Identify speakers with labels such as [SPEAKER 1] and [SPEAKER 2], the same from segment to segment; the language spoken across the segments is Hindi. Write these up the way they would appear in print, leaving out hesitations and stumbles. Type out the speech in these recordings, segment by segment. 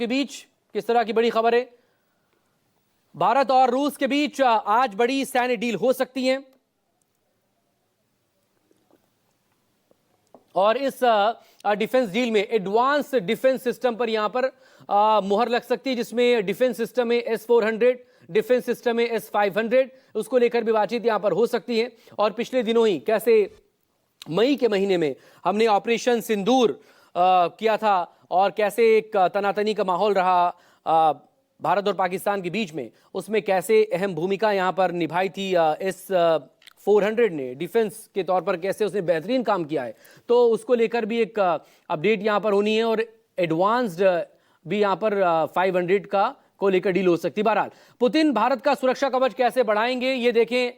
[SPEAKER 1] के बीच किस तरह की बड़ी खबर है? भारत और रूस के बीच आज बड़ी सैन्य डील हो सकती है और इस डिफेंस डील में एडवांस डिफेंस सिस्टम पर यहां पर मुहर लग सकती है, जिसमें डिफेंस सिस्टम है S-400, डिफेंस सिस्टम है S-500, उसको लेकर भी बातचीत यहां पर हो सकती है। और पिछले दिनों ही कैसे मई के महीने में हमने ऑपरेशन सिंदूर किया था और कैसे एक तनातनी का माहौल रहा भारत और पाकिस्तान के बीच में, उसमें कैसे अहम भूमिका यहां पर निभाई थी S-400 ने डिफेंस के तौर पर, कैसे उसने बेहतरीन काम किया है। तो उसको लेकर भी एक अपडेट यहां पर होनी है और एडवांस्ड भी यहां पर 500 का को लेकर डील हो सकती है। बहरहाल पुतिन भारत का सुरक्षा कवच कैसे बढ़ाएंगे, ये देखें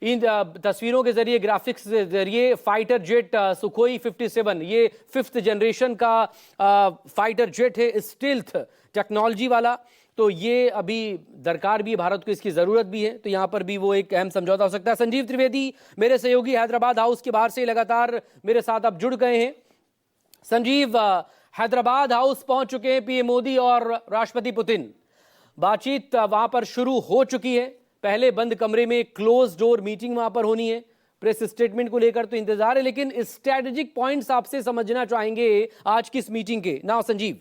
[SPEAKER 1] इन तस्वीरों के जरिए, ग्राफिक्स के जरिए। फाइटर जेट सुखोई 57, ये 5th जनरेशन का फाइटर जेट है, स्टील्थ टेक्नोलॉजी वाला। तो ये अभी दरकार भी है, भारत को इसकी जरूरत भी है, तो यहां पर भी वो एक अहम समझौता हो सकता है। संजीव त्रिवेदी मेरे सहयोगी हैदराबाद हाउस के बाहर से लगातार मेरे साथ अब जुड़ गए हैं। संजीव, हैदराबाद हाउस पहुंच चुके हैं पीएम मोदी और राष्ट्रपति पुतिन। बातचीत वहां पर शुरू हो चुकी है, पहले बंद कमरे में क्लोज डोर मीटिंग वहां पर होनी है। प्रेस स्टेटमेंट को लेकर तो इंतजार है, लेकिन स्ट्रेटेजिक पॉइंट्स आपसे समझना चाहेंगे आज की इस मीटिंग के। ना संजीव।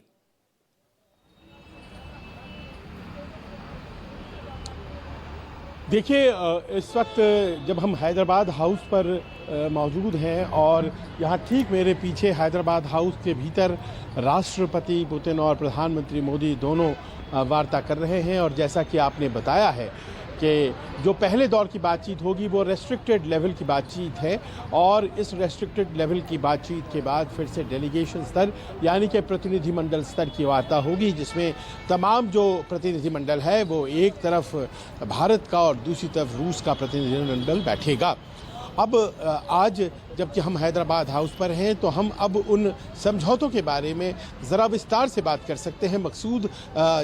[SPEAKER 2] देखिए, इस वक्त जब हम हैदराबाद हाउस पर मौजूद हैं और यहाँ ठीक मेरे पीछे हैदराबाद हाउस के भीतर राष्ट्रपति पुतिन और प्रधानमंत्री मोदी दोनों वार्ता कर रहे हैं। और जैसा कि आपने बताया है कि जो पहले दौर की बातचीत होगी वो रेस्ट्रिक्टेड लेवल की बातचीत है और इस रेस्ट्रिक्टेड लेवल की बातचीत के बाद फिर से डेलीगेशन स्तर यानी कि प्रतिनिधिमंडल स्तर की वार्ता होगी, जिसमें तमाम जो प्रतिनिधिमंडल है वो एक तरफ भारत का और दूसरी तरफ रूस का प्रतिनिधिमंडल बैठेगा। अब आज जबकि हम हैदराबाद हाउस पर हैं तो हम अब उन समझौतों के बारे में ज़रा विस्तार से बात कर सकते हैं। मकसूद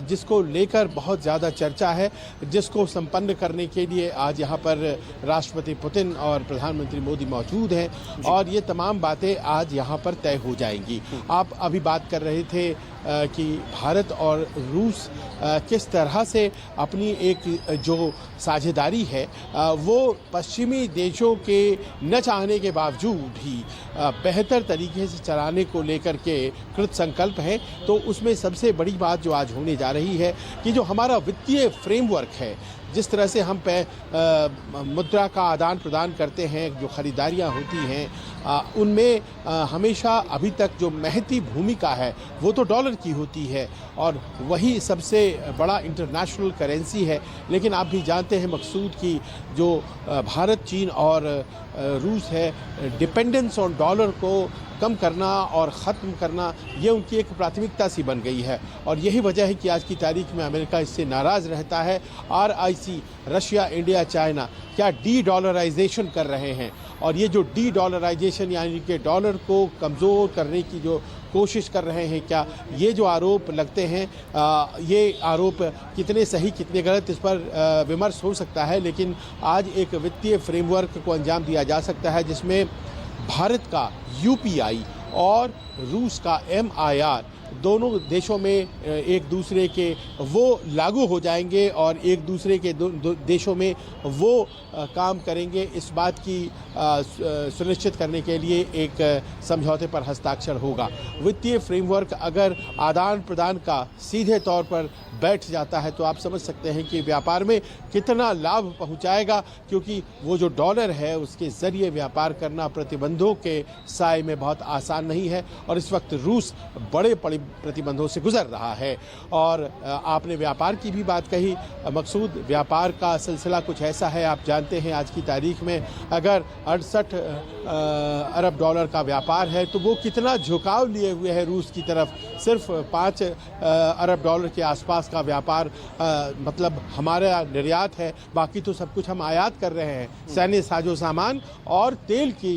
[SPEAKER 2] जिसको लेकर बहुत ज़्यादा चर्चा है, जिसको संपन्न करने के लिए आज यहाँ पर राष्ट्रपति पुतिन और प्रधानमंत्री मोदी मौजूद हैं और ये तमाम बातें आज यहाँ पर तय हो जाएंगी। आप अभी बात कर रहे थे कि भारत और रूस किस तरह से अपनी एक जो साझेदारी है वो पश्चिमी देशों के न चाहने के बावजूद भी बेहतर तरीके से चलाने को लेकर के कृत संकल्प हैं। तो उसमें सबसे बड़ी बात जो आज होने जा रही है कि जो हमारा वित्तीय फ्रेमवर्क है, जिस तरह से हम मुद्रा का आदान प्रदान करते हैं, जो खरीदारियां होती हैं उनमें हमेशा अभी तक जो महती भूमिका है वो तो डॉलर की होती है और वही सबसे बड़ा इंटरनेशनल करेंसी है। लेकिन आप भी जानते हैं मकसूद की जो भारत, चीन और रूस है, डिपेंडेंस ऑन डॉलर को कम करना और ख़त्म करना ये उनकी एक प्राथमिकता सी बन गई है। और यही वजह है कि आज की तारीख में अमेरिका इससे नाराज़ रहता है। RIC, रशिया, इंडिया, चाइना क्या डी-डॉलराइजेशन कर रहे हैं और ये जो डी-डॉलराइजेशन यानी कि डॉलर को कमज़ोर करने की जो कोशिश कर रहे हैं, क्या ये जो आरोप लगते हैं ये आरोप कितने सही कितने गलत, इस पर विमर्श हो सकता है। लेकिन आज एक वित्तीय फ्रेमवर्क को अंजाम दिया जा सकता है जिसमें भारत का UPI और रूस का MIR दोनों देशों में एक दूसरे के वो लागू हो जाएंगे और एक दूसरे के देशों में वो काम करेंगे। इस बात की सुनिश्चित करने के लिए एक समझौते पर हस्ताक्षर होगा। वित्तीय फ्रेमवर्क अगर आदान प्रदान का सीधे तौर पर बैठ जाता है तो आप समझ सकते हैं कि व्यापार में कितना लाभ पहुंचाएगा, क्योंकि वो जो डॉलर है उसके ज़रिए व्यापार करना प्रतिबंधों के साए में बहुत आसान नहीं है और इस वक्त रूस बड़े प्रतिबंधों से गुजर रहा है। और आपने व्यापार की भी बात कही, मकसूद व्यापार का सिलसिला कुछ ऐसा है, आप जानते हैं आज की तारीख में अगर 68 अरब डॉलर का व्यापार है तो वो कितना झुकाव लिए हुए है रूस की तरफ। सिर्फ 5 अरब डॉलर के आसपास का व्यापार मतलब हमारा निर्यात है, बाकी तो सब कुछ हम आयात कर रहे हैं, सैन्य साजो सामान और तेल की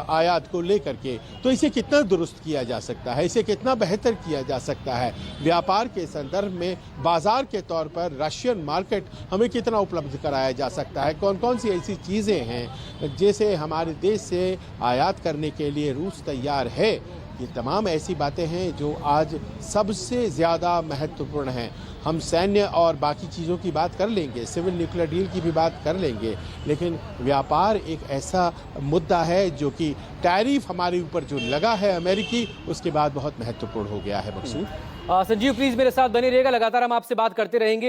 [SPEAKER 2] आयात को लेकर के। तो इसे कितना दुरुस्त किया जा सकता है, इसे कितना बेहतर किया जा सकता है। व्यापार के संदर्भ में बाजार के तौर पर रशियन मार्केट हमें कितना उपलब्ध कराया जा सकता है, कौन कौन सी ऐसी चीज़ें हैं जैसे हमारे देश से आयात करने के लिए रूस तैयार है, ये तमाम ऐसी बातें हैं जो आज सबसे ज़्यादा महत्वपूर्ण हैं। हम सैन्य और बाकी चीज़ों की बात कर लेंगे, सिविल न्यूक्लियर डील की भी बात कर लेंगे, लेकिन व्यापार एक ऐसा मुद्दा है जो कि टैरिफ हमारे ऊपर जो लगा है अमेरिकी, उसके बाद बहुत महत्वपूर्ण हो गया है। मकसूद,
[SPEAKER 1] संजीव प्लीज मेरे साथ बने रहिएगा, लगातार हम आपसे बात करते रहेंगे।